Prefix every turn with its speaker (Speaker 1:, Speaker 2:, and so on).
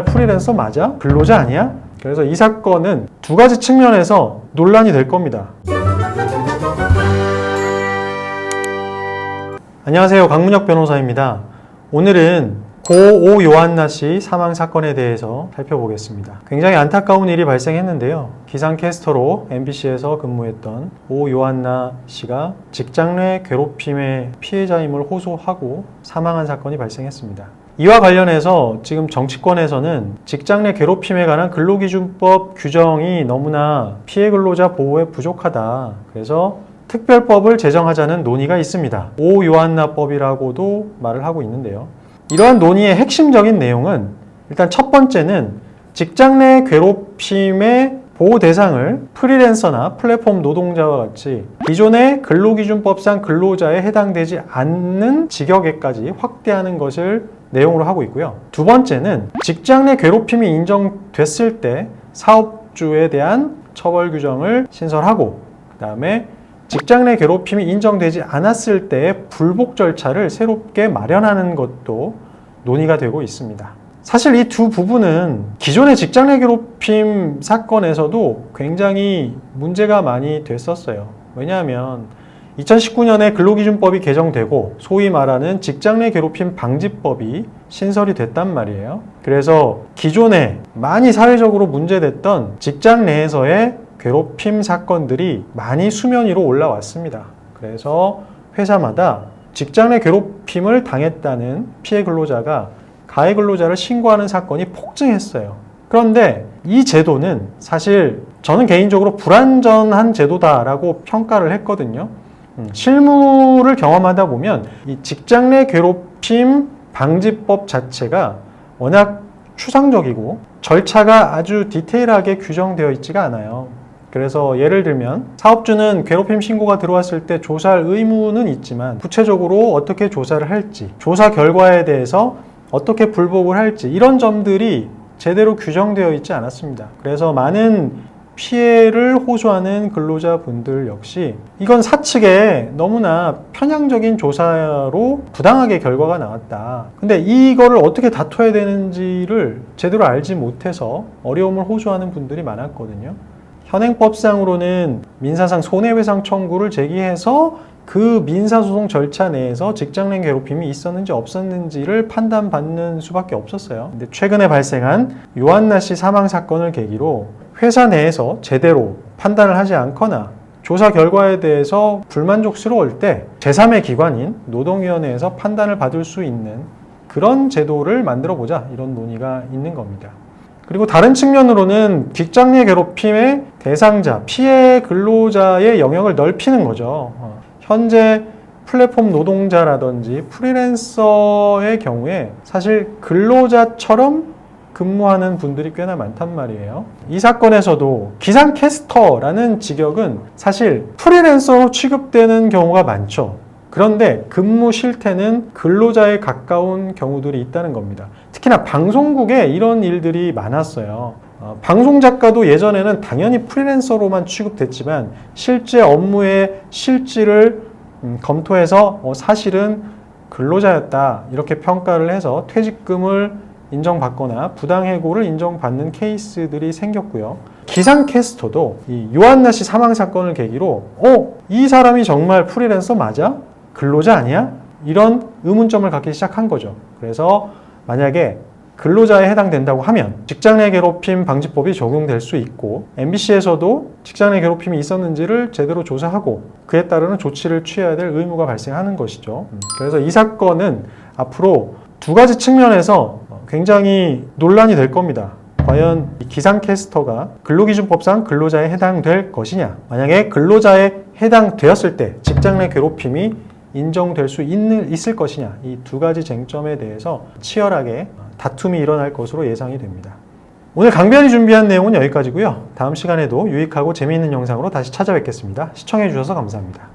Speaker 1: 프리랜서 맞아? 근로자 아니야? 그래서 이 사건은 두 가지 측면에서 논란이 될 겁니다. 안녕하세요. 강문혁 변호사입니다. 오늘은 고 오 요한나 씨 사망 사건에 대해서 살펴보겠습니다. 굉장히 안타까운 일이 발생했는데요. 기상캐스터로 MBC에서 근무했던 오 요한나 씨가 직장 내 괴롭힘의 피해자임을 호소하고 사망한 사건이 발생했습니다. 이와 관련해서 지금 정치권에서는 직장 내 괴롭힘에 관한 근로기준법 규정이 너무나 피해 근로자 보호에 부족하다. 그래서 특별법을 제정하자는 논의가 있습니다. 오 요한나법이라고도 말을 하고 있는데요. 이러한 논의의 핵심적인 내용은 일단 첫 번째는 직장 내 괴롭힘의 보호 대상을 프리랜서나 플랫폼 노동자와 같이 기존의 근로기준법상 근로자에 해당되지 않는 직역에까지 확대하는 것을 내용으로 하고 있고요. 두 번째는 직장 내 괴롭힘이 인정됐을 때 사업주에 대한 처벌 규정을 신설하고, 그 다음에 직장 내 괴롭힘이 인정되지 않았을 때의 불복 절차를 새롭게 마련하는 것도 논의가 되고 있습니다. 사실 이 두 부분은 기존의 직장 내 괴롭힘 사건에서도 굉장히 문제가 많이 됐었어요. 왜냐하면 2019년에 근로기준법이 개정되고 소위 말하는 직장 내 괴롭힘 방지법이 신설이 됐단 말이에요. 그래서 기존에 많이 사회적으로 문제됐던 직장 내에서의 괴롭힘 사건들이 많이 수면 위로 올라왔습니다. 그래서 회사마다 직장 내 괴롭힘을 당했다는 피해 근로자가 가해 근로자를 신고하는 사건이 폭증했어요. 그런데 이 제도는 사실 저는 개인적으로 불완전한 제도다라고 평가를 했거든요. 실무를 경험하다 보면 이 직장 내 괴롭힘 방지법 자체가 워낙 추상적이고 절차가 아주 디테일하게 규정되어 있지가 않아요. 그래서 예를 들면 사업주는 괴롭힘 신고가 들어왔을 때 조사할 의무는 있지만 구체적으로 어떻게 조사를 할지, 조사 결과에 대해서 어떻게 불복을 할지 이런 점들이 제대로 규정되어 있지 않았습니다. 그래서 많은 피해를 호소하는 근로자분들 역시 이건 사측에 너무나 편향적인 조사로 부당하게 결과가 나왔다. 근데 이거를 어떻게 다퉈야 되는지를 제대로 알지 못해서 어려움을 호소하는 분들이 많았거든요. 현행법상으로는 민사상 손해배상 청구를 제기해서 그 민사소송 절차 내에서 직장 내 괴롭힘이 있었는지 없었는지를 판단받는 수밖에 없었어요. 근데 최근에 발생한 요한나 씨 사망 사건을 계기로 회사 내에서 제대로 판단을 하지 않거나 조사 결과에 대해서 불만족스러울 때 제3의 기관인 노동위원회에서 판단을 받을 수 있는 그런 제도를 만들어 보자, 이런 논의가 있는 겁니다. 그리고 다른 측면으로는 직장 내 괴롭힘의 대상자, 피해 근로자의 영역을 넓히는 거죠. 현재 플랫폼 노동자라든지 프리랜서의 경우에 사실 근로자처럼 근무하는 분들이 꽤나 많단 말이에요. 이 사건에서도 기상캐스터라는 직역은 사실 프리랜서로 취급되는 경우가 많죠. 그런데 근무 실태는 근로자에 가까운 경우들이 있다는 겁니다. 특히나 방송국에 이런 일들이 많았어요. 방송작가도 예전에는 당연히 프리랜서로만 취급됐지만 실제 업무의 실질을 검토해서 사실은 근로자였다 이렇게 평가를 해서 퇴직금을 인정받거나 부당해고를 인정받는 케이스들이 생겼고요. 기상캐스터도 이 요한나 씨 사망 사건을 계기로 이 사람이 정말 프리랜서 맞아? 근로자 아니야? 이런 의문점을 갖기 시작한 거죠. 그래서 만약에 근로자에 해당된다고 하면 직장 내 괴롭힘 방지법이 적용될 수 있고 MBC에서도 직장 내 괴롭힘이 있었는지를 제대로 조사하고 그에 따르는 조치를 취해야 될 의무가 발생하는 것이죠. 그래서 이 사건은 앞으로 두 가지 측면에서 굉장히 논란이 될 겁니다. 과연 기상캐스터가 근로기준법상 근로자에 해당될 것이냐, 만약에 근로자에 해당되었을 때 직장 내 괴롭힘이 인정될 수 있을 것이냐, 이 두 가지 쟁점에 대해서 치열하게 다툼이 일어날 것으로 예상이 됩니다. 오늘 강변이 준비한 내용은 여기까지고요. 다음 시간에도 유익하고 재미있는 영상으로 다시 찾아뵙겠습니다. 시청해 주셔서 감사합니다.